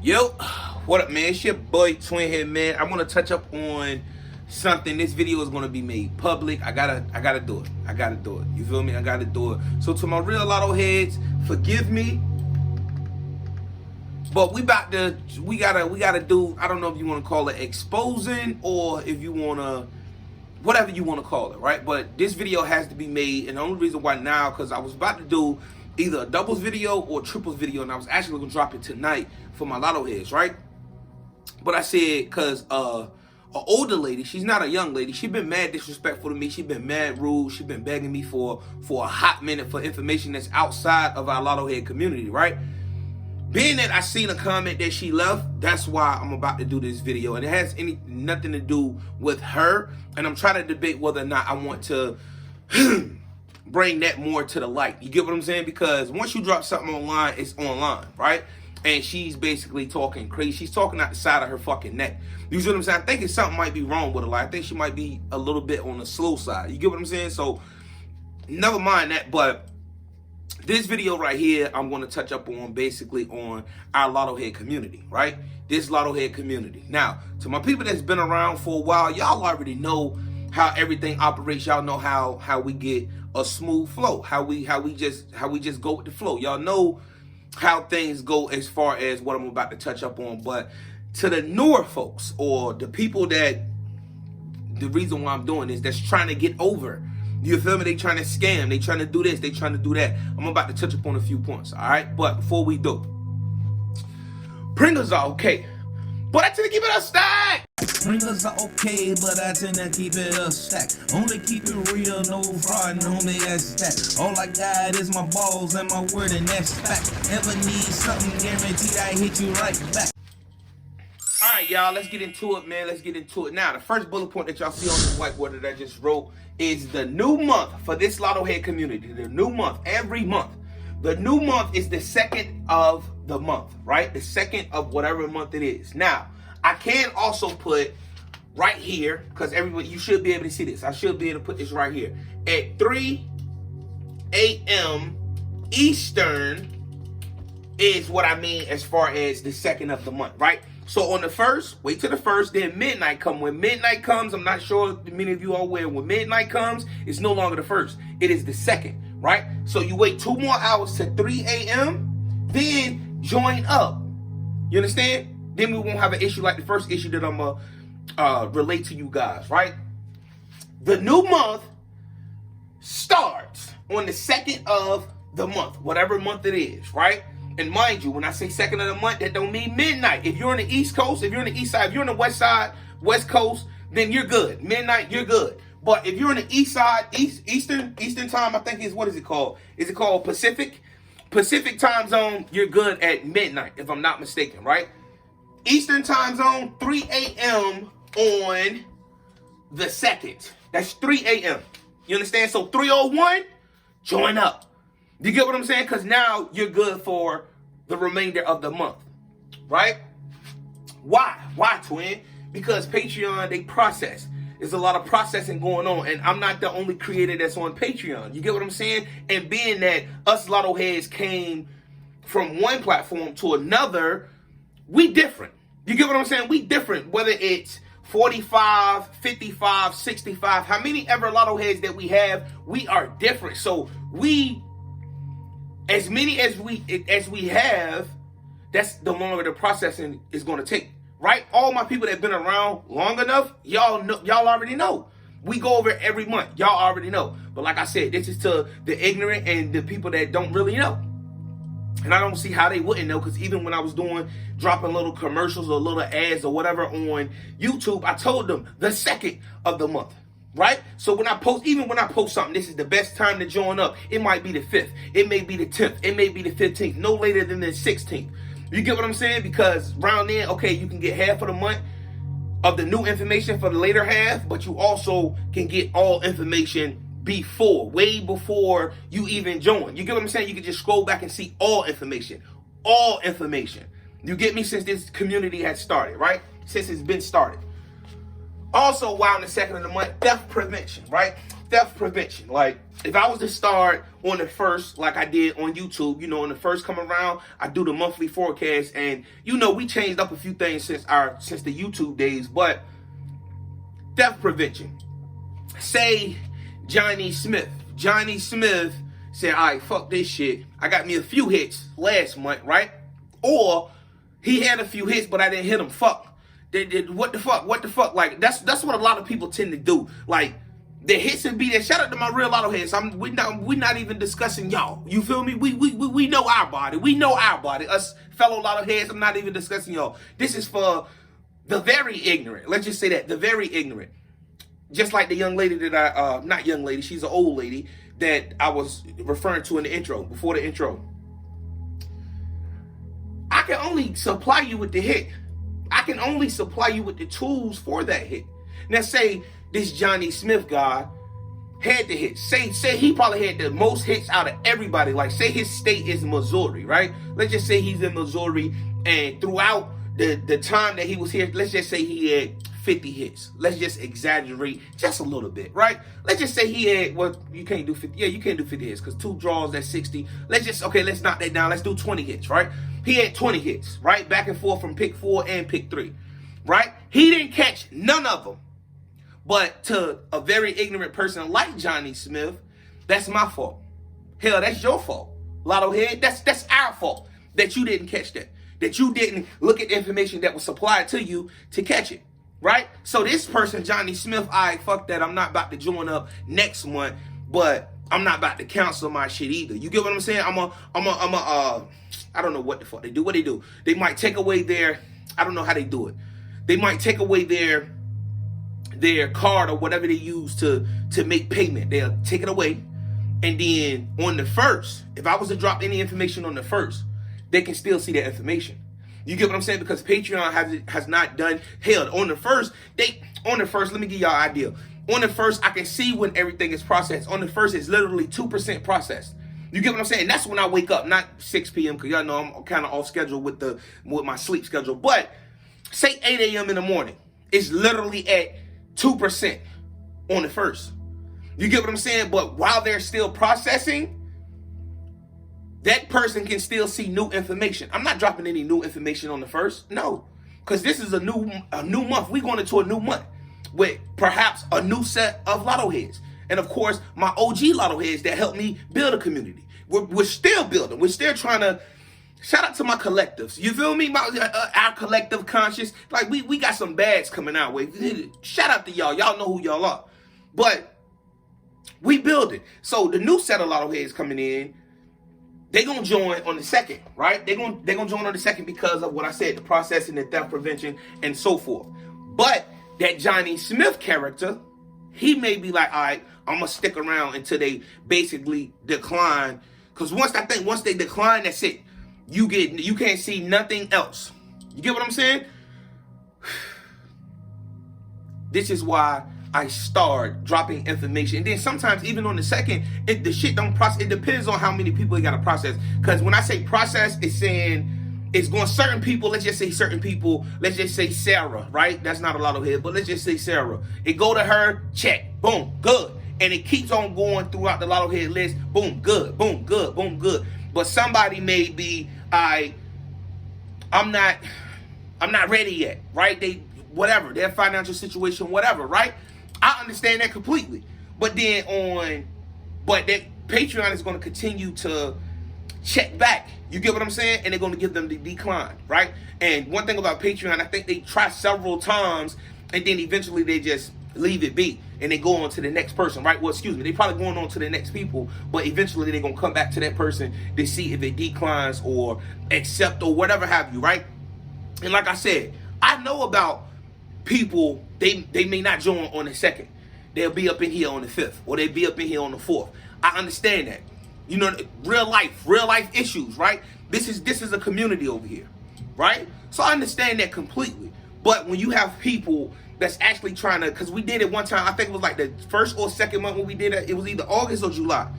Yo, what up, man? It's your boy Twin here, man. I want to touch up on something. This video is going to be made public. I gotta do it. I gotta do it. You feel me? I gotta do it. So to my real lotto heads, forgive me. But we gotta do, I don't know if you want to call it exposing or if you want to, whatever you want to call it, right? But this video has to be made, and the only reason why now, because I was about to do either a doubles video or a triples video, and I was actually going to drop it tonight for my lotto heads, right? But I said, because an older lady, she's not a young lady, she been mad disrespectful to me, she been mad rude, she been begging me for a hot minute for information that's outside of our lotto head community, right? Being that I seen a comment that she left, that's why I'm about to do this video. And it has nothing to do with her. And I'm trying to debate whether or not I want to bring that more to the light. You get what I'm saying? Because once you drop something online, it's online, right? And she's basically talking crazy. She's talking out the side of her fucking neck. You see what I'm saying? I think something might be wrong with her. Like, I think she might be a little bit on the slow side. You get what I'm saying? So, never mind that, but this video right here, I'm going to touch up on basically on our lotto head community, right? This lotto head community. Now, to my people that's been around for a while, y'all already know how everything operates. Y'all know how we get a smooth flow, how we just go with the flow. Y'all know how things go as far as what I'm about to touch up on. But to the newer folks, or the people that the reason why I'm doing this, that's trying to get over, you feel me? They trying to scam. They trying to do this. They trying to do that. I'm about to touch upon a few points, all right? But before we do, Pringles are okay, but I tend to keep it a stack. Pringles are okay, but I tend to keep it a stack. Only keep it real, no fraud, only that's that. All I got is my balls and my word, and that's fact. Never need something guaranteed, I hit you right back. All right, y'all, let's get into it, man. Let's get into it. Now, the first bullet point that y'all see on the whiteboard that I just wrote is the new month for this lotto head community. The new month, every month. The new month is the second of the month, right? The second of whatever month it is. Now, I can also put right here, because everybody, you should be able to see this. I should be able to put this right here. At 3 a.m. Eastern is what I mean as far as the second of the month, right? So on the first, wait till the first, then midnight come. When midnight comes, I'm not sure if many of you are aware, when midnight comes, it's no longer the first. It is the second, right? So you wait 2 more hours to 3 a.m., then join up. You understand? Then we won't have an issue like the first issue that I'm going to relate to you guys, right? The new month starts on the second of the month, whatever month it is, right? And mind you, when I say second of the month, that don't mean midnight. If you're on the East Coast, if you're on the East Side, if you're on the West Side, West Coast, then you're good. Midnight, you're good. But if you're on the East Side, Eastern time, I think is, what is it called? Is it called Pacific? Pacific time zone, you're good at midnight, if I'm not mistaken, right? Eastern time zone, 3 a.m. on the 2nd. That's 3 a.m. You understand? So 3:01, join up. You get what I'm saying? Because now you're good for the remainder of the month, right? Why? Why, twin? Because Patreon, they process. There's a lot of processing going on, and I'm not the only creator that's on Patreon. You get what I'm saying? And being that us lotto heads came from one platform to another, we different. You get what I'm saying? We different, whether it's 45, 55, 65, how many ever lotto heads that we have, we are different. So we, as many as we have, that's the longer the processing is going to take, right? All my people that have been around long enough, y'all know, y'all already know. We go over it every month. Y'all already know. But like I said, this is to the ignorant and the people that don't really know. And I don't see how they wouldn't know, because even when I was dropping little commercials or little ads or whatever on YouTube, I told them the second of the month, right? So when I post something, this is the best time to join up. It might be the 5th. It may be the 10th. It may be the 15th. No later than the 16th. You get what I'm saying? Because around then, okay, you can get half of the month of the new information for the later half, but you also can get all information before, way before you even join. You get what I'm saying? You can just scroll back and see all information. All information. You get me? Since this community has started, right? Since it's been started. Also, while in the second of the month, theft prevention, right? theft prevention. Like, if I was to start on the first, like I did on YouTube, on the first come around, I do the monthly forecast, and we changed up a few things since the YouTube days. But theft prevention. Say Johnny Smith said, all right, fuck this shit. I got me a few hits last month, right? Or he had a few hits, but I didn't hit him. Fuck. What the fuck? Like, that's what a lot of people tend to do. Like, the hits would be there. Shout out to my real LottoHeads. We're not even discussing y'all. You feel me? We know our body. We know our body. Us fellow LottoHeads, I'm not even discussing y'all. This is for the very ignorant. Let's just say that. The very ignorant. Just like the young lady that not young lady, she's an old lady that I was referring to in the intro, before the intro. I can only supply you with the hit. I can only supply you with the tools for that hit. Now, say this Johnny Smith guy had the hit. Say he probably had the most hits out of everybody. Like, say his state is Missouri, right? Let's just say he's in Missouri, and throughout the time that he was here, let's just say he had 50 hits. Let's just exaggerate just a little bit, right? Let's just say he had, well, you can't do 50. Yeah, you can't do 50 hits because 2 draws, that's 60. Let's knock that down. Let's do 20 hits, right? He had 20 hits, right? Back and forth from pick 4 and pick 3, right? He didn't catch none of them. But to a very ignorant person like Johnny Smith, that's my fault. Hell, that's your fault. LottoHead, that's our fault that you didn't catch that. That you didn't look at the information that was supplied to you to catch it, right? So this person, Johnny Smith, fuck that. I'm not about to join up next month, but I'm not about to cancel my shit either. You get what I'm saying? I don't know what the fuck they do. What they do? They might take away I don't know how they do it. They might take away their card or whatever they use to make payment. They'll take it away. And then on the first, if I was to drop any information on the first, they can still see that information. You get what I'm saying? Because Patreon has not done, hell, on the first, let me give y'all an idea. On the first, I can see when everything is processed. On the first, it's literally 2% processed. You get what I'm saying? That's when I wake up, not 6 p.m. because y'all know I'm kind of off schedule with my sleep schedule. But say 8 a.m. in the morning, it's literally at 2% on the first. You get what I'm saying? But while they're still processing, that person can still see new information. I'm not dropping any new information on the first. No. Because this is a new month. We're going into a new month with perhaps a new set of LottoHeads. And of course, my OG LottoHeads that helped me build a community. We're still building. We're still trying to. Shout out to my collectives. You feel me? Our collective conscious. Like, we got some bags coming our way. Shout out to y'all. Y'all know who y'all are. But we build it. So the new set of LottoHeads coming in, they gonna join on the second, right? They gonna join on the second because of what I said, the processing, the theft prevention, and so forth. But that Johnny Smith character, he may be like, all right, I'm gonna stick around until they basically decline. Because once they decline, that's it. You can't see nothing else. You get what I'm saying? This is why I start dropping information. And then sometimes even on the second, if the shit don't process, it depends on how many people you got to process. Because when I say process, it's saying it's going certain people. Let's just say certain people. Let's just say Sarah, right? That's not a LottoHead, but let's just say Sarah. It go to her, check, boom, good. And it keeps on going throughout the LottoHead list. Boom, good, boom, good, boom, good. But somebody may be, I'm not ready yet, right? Whatever, their financial situation, whatever, right? I understand that completely. But that Patreon is going to continue to check back. You get what I'm saying? And they're going to give them the decline, right? And one thing about Patreon, I think they try several times and then eventually they just leave it be and they go on to the next person, right? Well, excuse me, they probably going on to the next people, but eventually they're going to come back to that person to see if it declines or accept or whatever have you, right? And like I said, I know about people, they may not join on the second. They'll be up in here on the 5th or they'll be up in here on the 4th. I understand that. You know, real life issues, right? This is a community over here, right? So I understand that completely. But when you have people that's actually trying to, because we did it one time, I think it was like the first or second month when we did it, it was either August or July.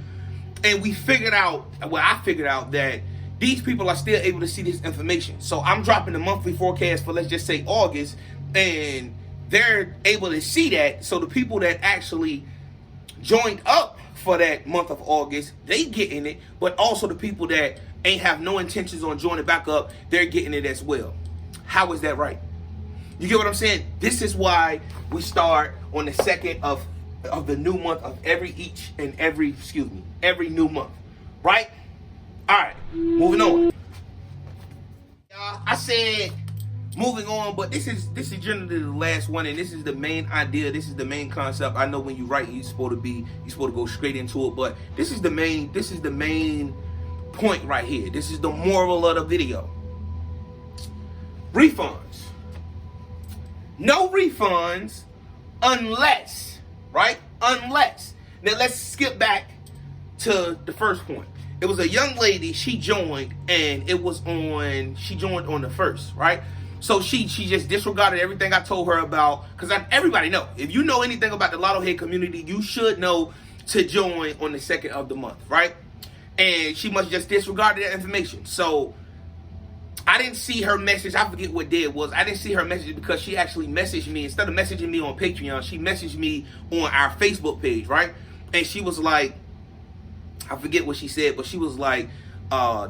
And I figured out that these people are still able to see this information. So I'm dropping the monthly forecast for, let's just say, August, and they're able to see that. So the people that actually joined up for that month of August, they getting it, but also the people that ain't have no intentions on joining back up, they're getting it as well. How is that right? You get what I'm saying? This is why we start on the 2nd of the new month of every new month, right? All right, moving on. I said moving on, but this is generally the last one, and this is the main idea. This is the main concept. I know when you write, you're supposed to go straight into it, but this is the main point right here. This is the moral of the video. Refunds. No refunds unless, right? Unless. Now let's skip back to the first point. It was a young lady, she joined, and she joined on the 1st, right? So she just disregarded everything I told her about, because everybody know. If you know anything about the LottoHead community, you should know to join on the 2nd of the month, right? And she must just disregarded that information. So I didn't see her message. I forget what day it was. I didn't see her message because she actually messaged me. Instead of messaging me on Patreon, she messaged me on our Facebook page, right? And she was like, I forget what she said, but she was like,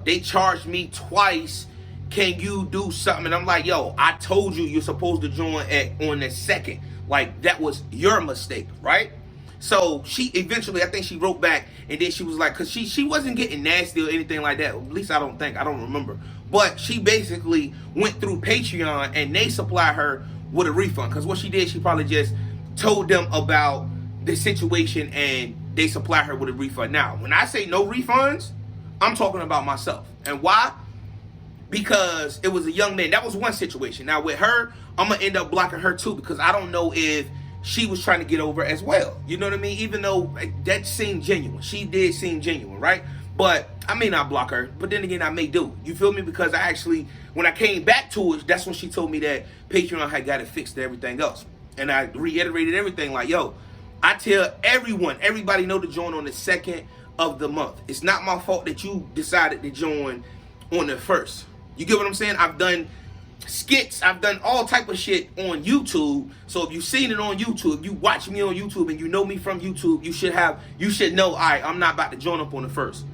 they charged me twice. Can you do something? And I'm like, yo, I told you you're supposed to join on the 2nd. Like, that was your mistake, right? So she eventually, I think she wrote back, and then she was like, because she wasn't getting nasty or anything like that. At least I don't remember. But she basically went through Patreon, and they supplied her with a refund. Because what she did, she probably just told them about the situation, and they supply her with a refund. Now, when I say no refunds, I'm talking about myself. And why? Because it was a young man. That was one situation. Now, with her, I'm going to end up blocking her too, because I don't know if she was trying to get over as well. You know what I mean? Even though that seemed genuine. She did seem genuine, right? But I may not block her. But then again, I may do. You feel me? Because I actually, when I came back to it, that's when she told me that Patreon had got it fixed and everything else. And I reiterated everything like, yo, I tell everybody know to join on the 2nd of the month. It's not my fault that you decided to join on the 1st. You get what I'm saying? I've done skits, I've done all type of shit on YouTube. So if you've seen it on YouTube, you watch me on YouTube and you know me from YouTube, you should know, all right, I'm not about to join up on the 1st.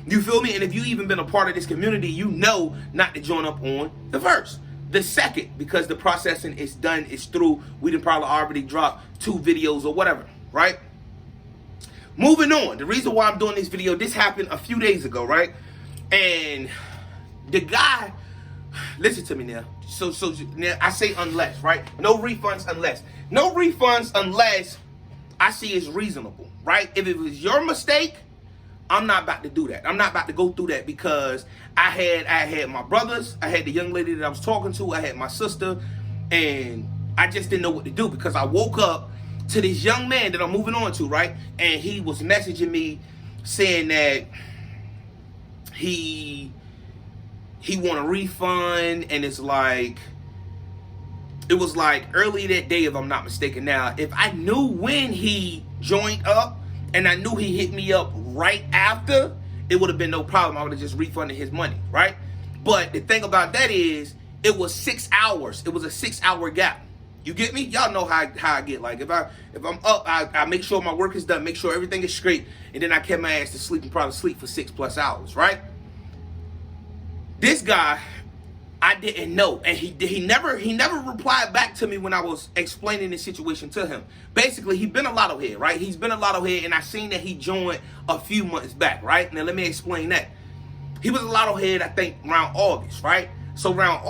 You feel me? And if you even been a part of this community, you know not to join up on the 1st. The 2nd, because the processing is done, it's through. We done probably already dropped 2 videos or whatever, right? Moving on. The reason why I'm doing this video, this happened a few days ago, right? And the guy, listen to me now. So now I say unless, right? No refunds unless. No refunds unless I see it's reasonable, right? If it was your mistake, I'm not about to do that. I'm not about to go through that, because I had my brothers, I had the young lady that I was talking to, I had my sister, and I just didn't know what to do, because I woke up to this young man that I'm moving on to, right? And he was messaging me saying that he want a refund, and it was like early that day, if I'm not mistaken. Now, if I knew when he joined up and I knew he hit me up right after, it would have been no problem. I would have just refunded his money, right? But the thing about that is, it was 6 hours. It was a 6-hour gap. You get me? Y'all know how I get. Like, if I'm up, I make sure my work is done, make sure everything is straight, and then I kept my ass to sleep and probably sleep for 6+ hours, right? This guy, I didn't know, and he never replied back to me when I was explaining the situation to him. Basically, he's been a LottoHead, right? He's been a LottoHead, and I seen that he joined a few months back, right? Now let me explain that. He was a LottoHead, I think, around August, right? So around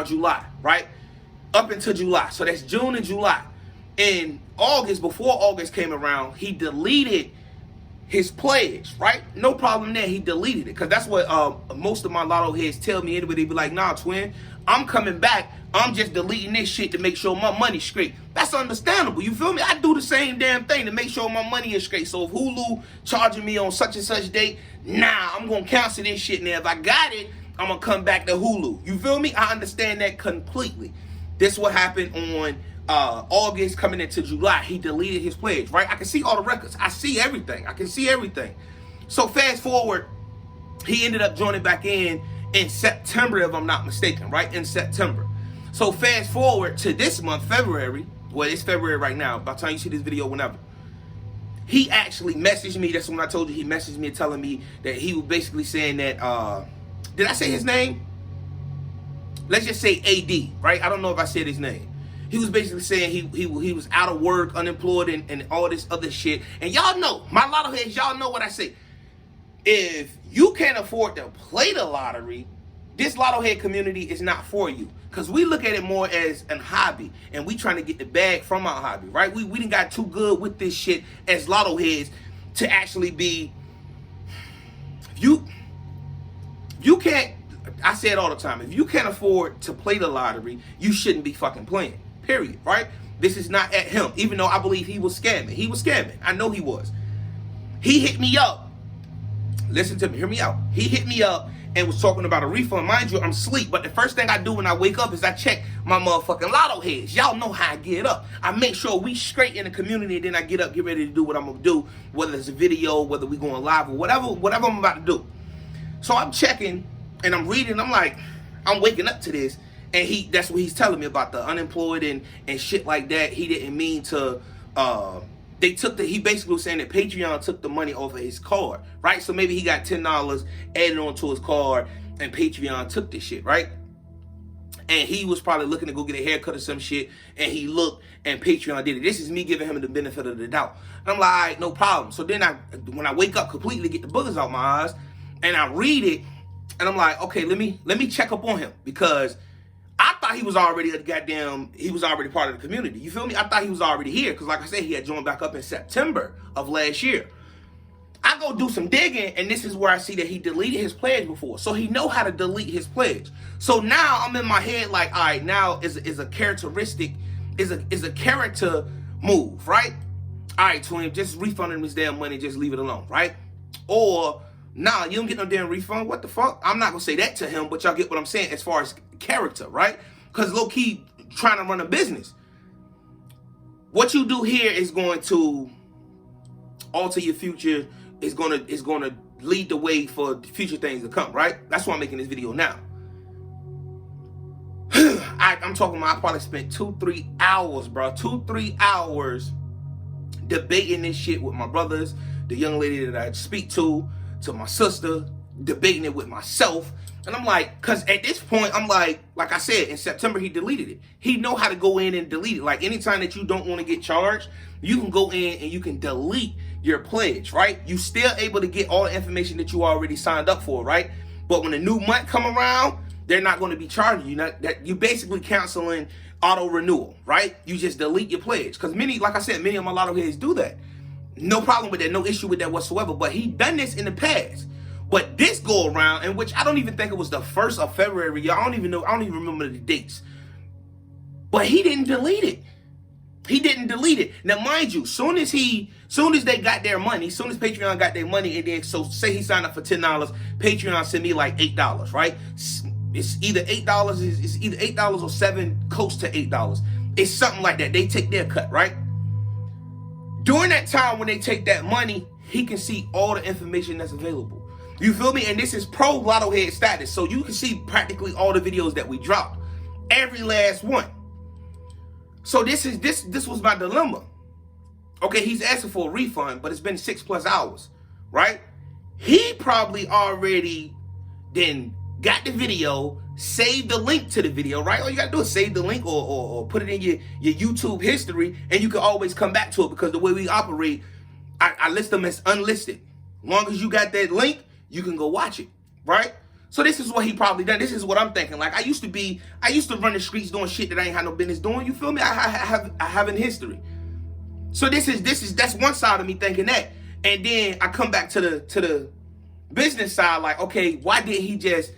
July, right? Up until July. So that's June and July. In August, before August came around, he deleted his pledge, right? No problem there. He deleted it, because that's what most of my LottoHeads tell me anyway. They be like, nah, twin, I'm coming back. I'm just deleting this shit to make sure my money's straight. That's understandable. You feel me? I do the same damn thing to make sure my money is straight. So if Hulu charging me on such and such date, nah, I'm going to cancel this shit. Now, if I got it, I'm going to come back to Hulu. You feel me? I understand that completely. This what happened on August coming into July. He deleted his pledge, right? I can see all the records. I see everything. I can see everything. So fast forward, he ended up joining back in September, if I'm not mistaken, right? In September. So fast forward to this month, February, well, it's February right now. By the time you see this video, whenever. He actually messaged me. That's when I told you he messaged me telling me that he was basically saying that, did I say his name? Let's just say AD, right? I don't know if I said his name. He was basically saying he was out of work, unemployed, and all this other shit. And y'all know, my lotto heads, y'all know what I say. If you can't afford to play the lottery, this lotto head community is not for you. Because we look at it more as an hobby. And we trying to get the bag from our hobby, right? We done got too good with this shit as lotto heads to actually be... You can't... I say it all the time. If you can't afford to play the lottery, you shouldn't be fucking playing. Period, right? This is not at him. Even though I believe he was scamming. He was scamming. I know he was. He hit me up. Listen to me. Hear me out. He hit me up and was talking about a refund. Mind you, I'm asleep. But the first thing I do when I wake up is I check my motherfucking lotto heads. Y'all know how I get up. I make sure we straight in the community. And then I get up, get ready to do what I'm going to do. Whether it's a video, whether we going live or whatever I'm about to do. So I'm checking and I'm reading. I'm like, I'm waking up to this. And that's what he's telling me about the unemployed and shit like that. He didn't mean to, he basically was saying that Patreon took the money off of his card, right? So maybe he got $10 added onto his card and Patreon took this shit, right? And he was probably looking to go get a haircut or some shit and he looked and Patreon did it. This is me giving him the benefit of the doubt. And I'm like, all right, no problem. So then when I wake up completely, get the boogers out my eyes and I read it and I'm like, okay, let me check up on him because I thought he was already he was already part of the community. You feel me? I thought he was already here because like I said, he had joined back up in September of last year. I go do some digging and this is where I see that he deleted his pledge before. So he know how to delete his pledge. So now I'm in my head like, all right, now is a characteristic, is a character move, right? All right, twin, just refund him his damn money, just leave it alone, right? Or, nah, you don't get no damn refund. What the fuck? I'm not going to say that to him, but y'all get what I'm saying as far as character, right? Because low-key trying to run a business. What you do here is going to alter your future, is going to lead the way for future things to come, right? That's why I'm making this video now. I'm talking about I probably spent 2-3 hours, bro. 2-3 hours debating this shit with my brothers, the young lady that I speak to my sister, debating it with myself. And I'm like, because at this point, I'm like I said, in September, he deleted it. He know how to go in and delete it. Like, anytime that you don't want to get charged, you can go in and you can delete your pledge, right? You still able to get all the information that you already signed up for, right? But when the new month come around, they're not going to be charging you. You basically canceling auto renewal, right? You just delete your pledge. Because like I said, many of my lotto heads do that. No problem with that, no issue with that whatsoever. But he done this in the past. But this go around, in which I don't even think it was the 1st of February, y'all. I don't even remember the dates. But he didn't delete it. He didn't delete it. Now, mind you, soon as they got their money, soon as Patreon got their money, and then so say he signed up for $10, Patreon sent me like $8, right? It's either $8, it's either $8 or $7, close to $8. It's something like that. They take their cut, right? During that time when they take that money, he can see all the information that's available. You feel me? And this is pro lotto head status. So you can see practically all the videos that we dropped. Every last one. So this was my dilemma. Okay, he's asking for a refund, but it's been 6+ hours, right? He probably already then got the video, saved the link to the video, right? All you gotta do is save the link or put it in your YouTube history, and you can always come back to it because the way we operate, I list them as unlisted. As long as you got that link, you can go watch it, right? So this is what he probably done. This is what I'm thinking. Like I used to run the streets doing shit that I ain't had no business doing. You feel me? I have in history. So that's one side of me thinking that. And then I come back to the business side, like, okay, why did he just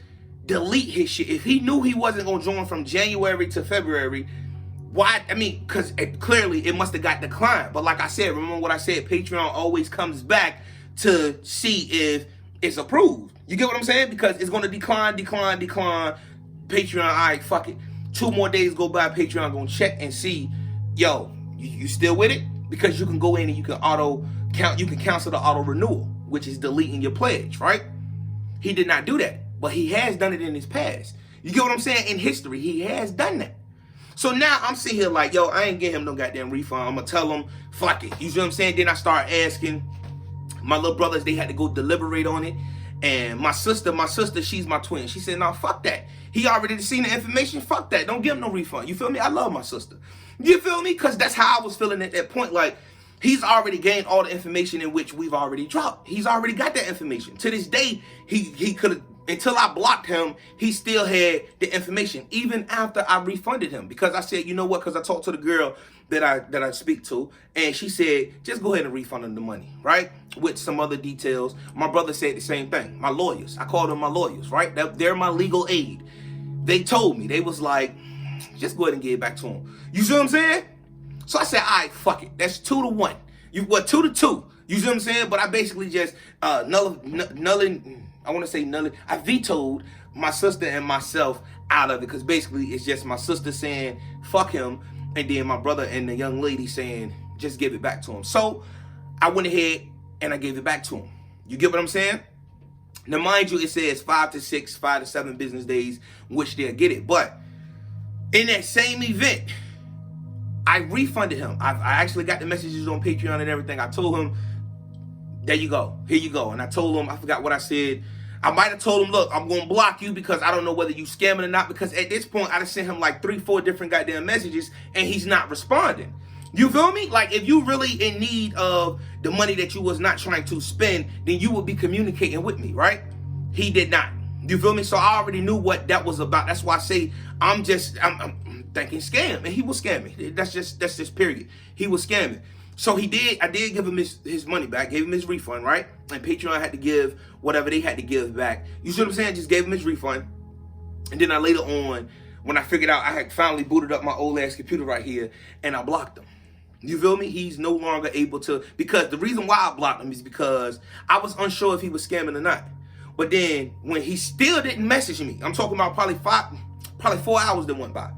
delete his shit? If he knew he wasn't gonna join from January to February, why? I mean, because clearly it must have got declined. But like I said, remember what I said, Patreon always comes back to see if it's approved. You get what I'm saying? Because it's going to decline. Patreon, all right, fuck it. 2 more days go by, Patreon going to check and see, yo, you still with it? Because you can go in and you can cancel the auto renewal, which is deleting your pledge, right? He did not do that, but he has done it in his past. You get what I'm saying? In history, he has done that. So now I'm sitting here like, yo, I ain't getting him no goddamn refund. I'm gonna tell him, fuck it. You see what I'm saying? Then I start asking my little brothers, they had to go deliberate on it. And my sister, she's my twin. She said, nah, fuck that. He already seen the information. Fuck that. Don't give him no refund. You feel me? I love my sister. You feel me? Because that's how I was feeling at that point. Like, he's already gained all the information in which we've already dropped. He's already got that information. To this day, he could have, until I blocked him, he still had the information, even after I refunded him. Because I said, you know what? Because I talked to the girl that I speak to, and she said, just go ahead and refund him the money, right? With some other details. My brother said the same thing. My lawyers, I called them my lawyers, right? They're my legal aid. They told me, they was like, just go ahead and give it back to him. You see what I'm saying? So I said, all right, fuck it. That's 2-1. 2-2. You see what I'm saying? But I basically just I vetoed my sister and myself out of it, because basically it's just my sister saying, fuck him, and then my brother and the young lady saying, just give it back to him. So I went ahead and I gave it back to him. You get what I'm saying? Now, mind you, it says 5 to 7 business days, which they'll get it. But in that same event, I refunded him. I actually got the messages on Patreon and everything. I told him, there you go. Here you go. And I told him, I forgot what I said. I might have told him, look, I'm going to block you because I don't know whether you scamming or not. Because at this point, I done sent him like 3-4 different goddamn messages and he's not responding. You feel me? Like, if you really in need of the money that you was not trying to spend, then you would be communicating with me, right? He did not. You feel me? So I already knew what that was about. That's why I say I'm thinking scam. And he was scamming. That's just period. He was scamming. So I did give him his money back, gave him his refund, right? And Patreon had to give whatever they had to give back. You see what I'm saying? Just gave him his refund. And then I later on, when I figured out I had finally booted up my old ass computer right here, and I blocked him. You feel me? He's no longer able to, because the reason why I blocked him is because I was unsure if he was scamming or not. But then when he still didn't message me, I'm talking about probably 4 hours that went by.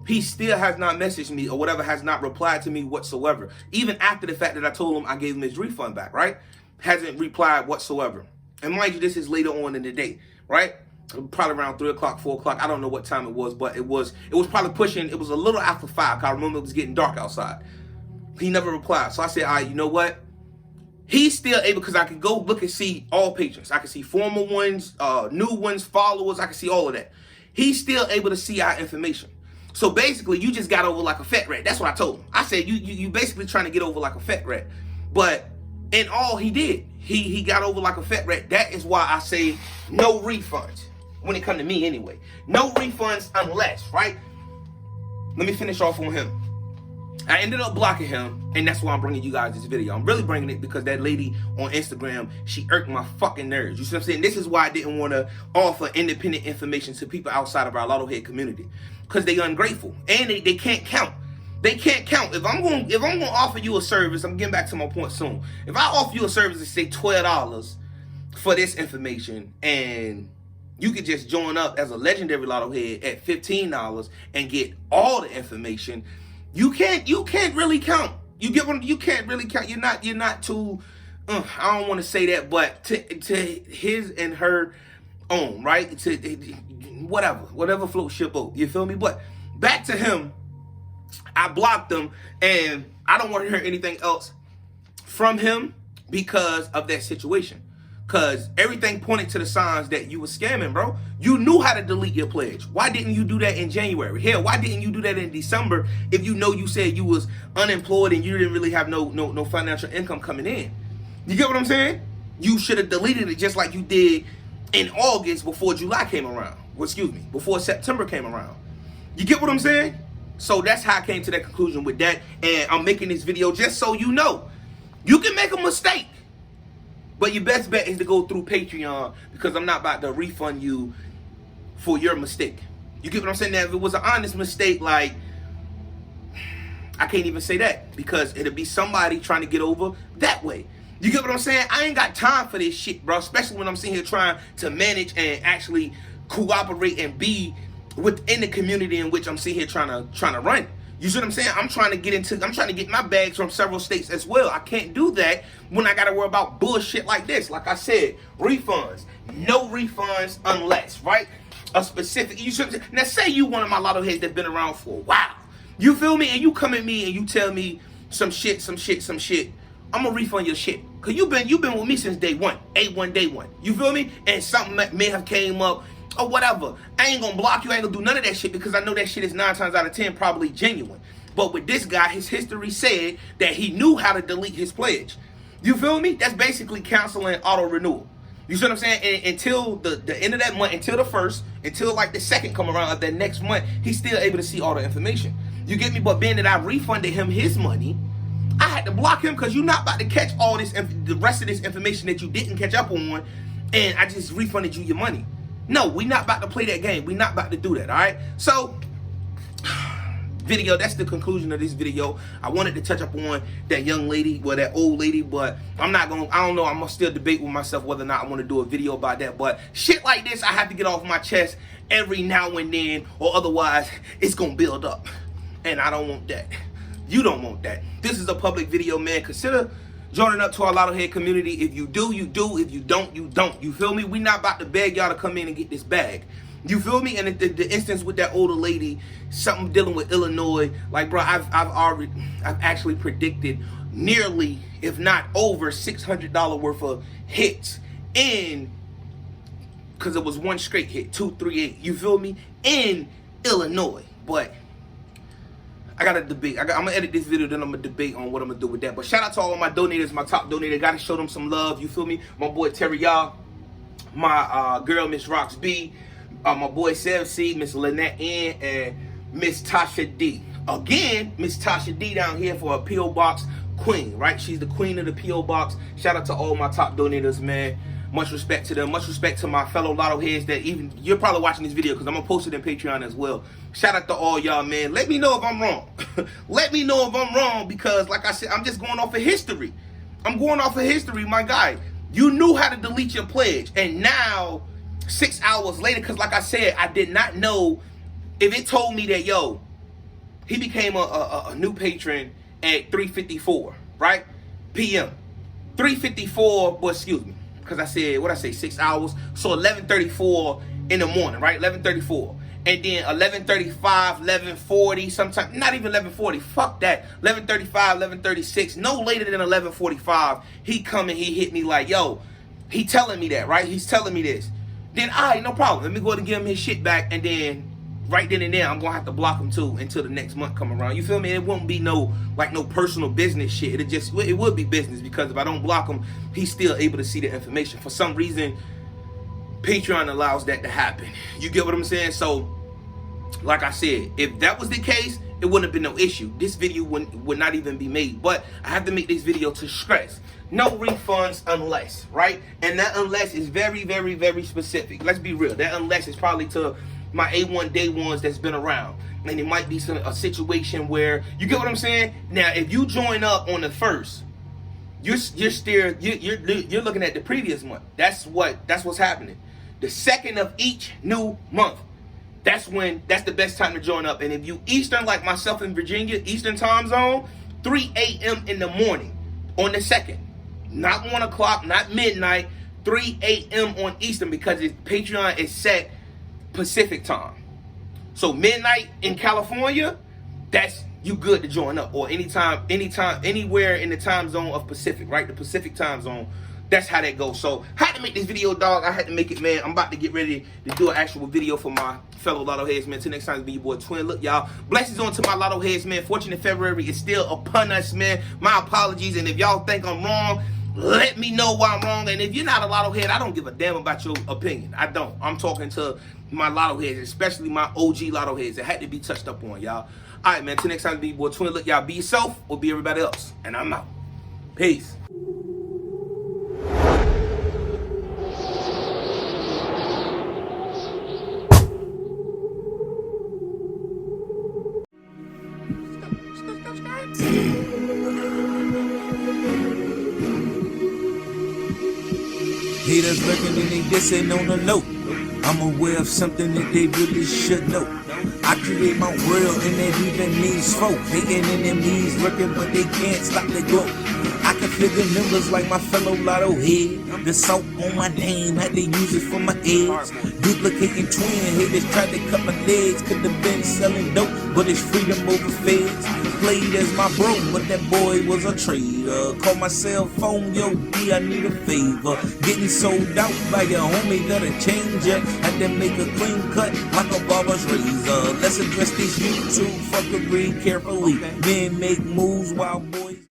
He still has not messaged me or whatever, has not replied to me whatsoever. Even after the fact that I told him I gave him his refund back, right? Hasn't replied whatsoever. And mind you, this is later on in the day, right? Probably around 3 o'clock, 4 o'clock. I don't know what time it was, but it was probably pushing, it was a little after 5. I remember it was getting dark outside. He never replied. So I said, all right, you know what? He's still able, because I can go look and see all patrons. I can see former ones, new ones, followers. I can see all of that. He's still able to see our information. So basically, you just got over like a fat rat. That's what I told him. I said, you basically trying to get over like a fat rat. But in all, he did. He got over like a fat rat. That is why I say no refunds when it come to me anyway. No refunds unless, right? Let me finish off on him. I ended up blocking him, and that's why I'm bringing you guys this video. I'm really bringing it because that lady on Instagram, she irked my fucking nerves. You see what I'm saying? This is why I didn't want to offer independent information to people outside of our LottoHead community, because they ungrateful and they can't count. They can't count. If I'm going to offer you a service, I'm getting back to my point soon. If I offer you a service and say $12 for this information, and you could just join up as a legendary LottoHead at $15 and get all the information, you can't really count. You get what you can't really count. You're not too. I don't want to say that, but to his and her own, right? To whatever floats your boat. You feel me? But back to him. I blocked him, and I don't want to hear anything else from him because of that situation. Because everything pointed to the signs that you were scamming, bro. You knew how to delete your pledge. Why didn't you do that in January? Hell, why didn't you do that in December if you know you said you was unemployed and you didn't really have no financial income coming in? You get what I'm saying? You should have deleted it just like you did in August before July came around. Well, excuse me, before September came around. You get what I'm saying? So that's how I came to that conclusion with that. And I'm making this video just so you know. You can make a mistake, but your best bet is to go through Patreon, because I'm not about to refund you for your mistake. You get what I'm saying? Now, if it was an honest mistake, like, I can't even say that, because it'll be somebody trying to get over that way. You get what I'm saying? I ain't got time for this shit, bro, especially when I'm sitting here trying to manage and actually cooperate and be within the community in which I'm sitting here trying to run. You see what I'm saying? I'm trying to get my bags from several states as well. I can't do that when I gotta worry about bullshit like this. Like I said, refunds. No refunds unless, right? A specific, now say you one of my LottoHeads that's been around for a while. You feel me? And you come at me and you tell me some shit, I'm gonna refund your shit. Cause you've been with me since day one, A1 day one. You feel me? And something that may have came up or whatever. I ain't gonna block you, I ain't gonna do none of that shit because I know that shit is 9 times out of 10 probably genuine. But with this guy, his history said that he knew how to delete his pledge. You feel me? That's basically canceling auto renewal. You see what I'm saying? And until the end of that month, until the first, until like the second come around of that next month, he's still able to see all the information. You get me? But being that I refunded him his money, I had to block him because you're not about to catch all this, the rest of this information that you didn't catch up on, and I just refunded you your money. No, we not about to play that game. We not about to do that, all right? So, video, that's the conclusion of this video. I wanted to touch up on that young lady, well, that old lady, but I don't know, I'm gonna still debate with myself whether or not I want to do a video about that. But shit like this, I have to get off my chest every now and then, or otherwise it's gonna build up, and I don't want that. You don't want that. This is a public video, man. Consider joining up to our LottoHead community. If you do, you do. If you don't, you don't. You feel me? We not about to beg y'all to come in and get this bag. You feel me? And the instance with that older lady, something dealing with Illinois, like, bro, I've actually predicted nearly, if not over, $600 worth of hits in, because it was one straight hit, 238. You feel me? In Illinois, but I got to debate. I'm going to edit this video, then I'm going to debate on what I'm going to do with that. But shout out to all of my donators, my top donator. Got to show them some love. You feel me? My boy Terry Y'all, my girl Miss Rox B, my boy Sev C, Miss Lynette N, and Miss Tasha D. Again, Miss Tasha D down here for a P.O. Box queen, right? She's the queen of the P.O. Box. Shout out to all my top donators, man. Much respect to them. Much respect to my fellow LottoHeads that even, you're probably watching this video because I'm going to post it in Patreon as well. Shout out to all y'all, man. Let me know if I'm wrong. Let me know if I'm wrong because, like I said, I'm just going off of history. I'm going off of history, my guy. You knew how to delete your pledge. And now, 6 hours later, because like I said, I did not know if it told me that, yo, he became a new patron at 3:54, right? p.m. 3:54, well, excuse me. Because I said, what I say, 6 hours. So 11:34 in the morning, right? 11:34. And then 11:35, 11:40, sometimes, not even 11:40. Fuck that. 11:35, 11:36. No later than 11:45. He come and he hit me like, yo, he telling me that, right? He's telling me this. Then, all right, no problem. Let me go ahead and give him his shit back. And then right then and there, I'm going to have to block him too until the next month come around. You feel me? It won't be no personal business shit. It would be business because if I don't block him, he's still able to see the information. For some reason, Patreon allows that to happen. You get what I'm saying? So, like I said, if that was the case, it wouldn't have been no issue. This video would not even be made. But I have to make this video to stress. No refunds unless, right? And that unless is very, very, very specific. Let's be real. That unless is probably to my A1 day ones that's been around. And it might be a situation where, you get what I'm saying? Now, if you join up on the first, you're looking at the previous month. That's what's happening. The second of each new month. That's the best time to join up. And if you Eastern, like myself in Virginia, Eastern time zone, 3 a.m. in the morning on the second. Not 1 o'clock, not midnight, 3 a.m. on Eastern because Patreon is set Pacific time. So midnight in California, that's you good to join up. Or anytime, anywhere in the time zone of Pacific, right? The Pacific time zone. That's how that goes. So, I had to make this video, dog. I had to make it, man. I'm about to get ready to do an actual video for my fellow LottoHeads, man. Till next time, it's been your boy Twin. Look, y'all. Blessings on to my LottoHeads, man. Fortunate February is still upon us, man. My apologies. And if y'all think I'm wrong, let me know why I'm wrong. And if you're not a LottoHead, I don't give a damn about your opinion. I don't. I'm talking to my LottoHeads, especially my OG LottoHeads that had to be touched up on, y'all. All right, man. Till next time, it's been your boy Twin. Look, y'all. Be yourself or be everybody else. And I'm out. Peace. Haters lurking and they dissing on the low. I'm aware of something that they really should know. I create my world and it even means folk. Hating enemies lurking but they can't stop the glow. I can feel the numbers like my fellow LottoHead. The salt on my name, had to use it for my eggs. Duplicating twin haters tried to cut my legs. Could have been selling dope. but it's freedom over feds. Played as my bro, but that boy was a traitor. Call my cell phone, yo, D, I need a favor. Getting sold out by your homie, gotta change ya. Had to make a clean cut like a barber's razor. Let's address this YouTube fuckery carefully. Men make moves while boys